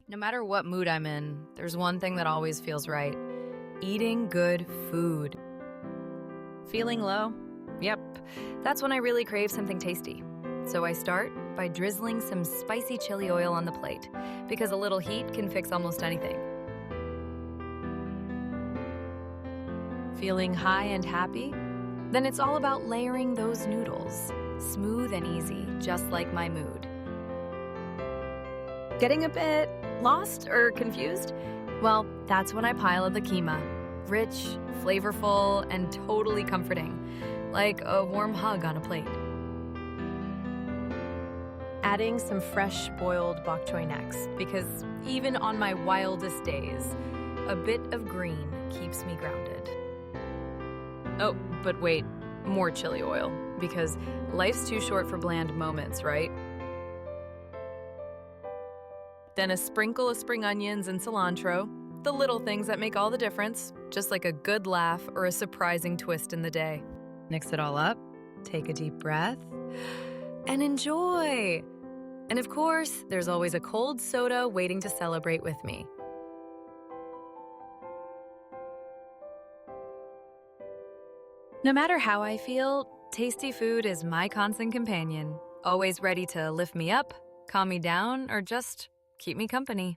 No matter what mood I'm in, there's one thing that always feels right: eating good food. Feeling low? Yep, that's when I really crave something tasty. So I start by drizzling some spicy chili oil on the plate, because a little heat can fix almost anything. Feeling high and happy? Then it's all about layering those noodles, smooth and easy, just like my mood. Getting a bit lost or confused? Well, that's when I pile the keema. Rich, flavorful, and totally comforting, like a warm hug on a plate. Adding some fresh boiled bok choy next, because even on my wildest days, a bit of green keeps me grounded. Oh, but wait, more chili oil, because life's too short for bland moments, right? Then a sprinkle of spring onions and cilantro, the little things that make all the difference, just like a good laugh or a surprising twist in the day. Mix it all up, take a deep breath, and enjoy. And of course, there's always a cold soda waiting to celebrate with me. No matter how I feel, tasty food is my constant companion, always ready to lift me up, calm me down, or just keep me company.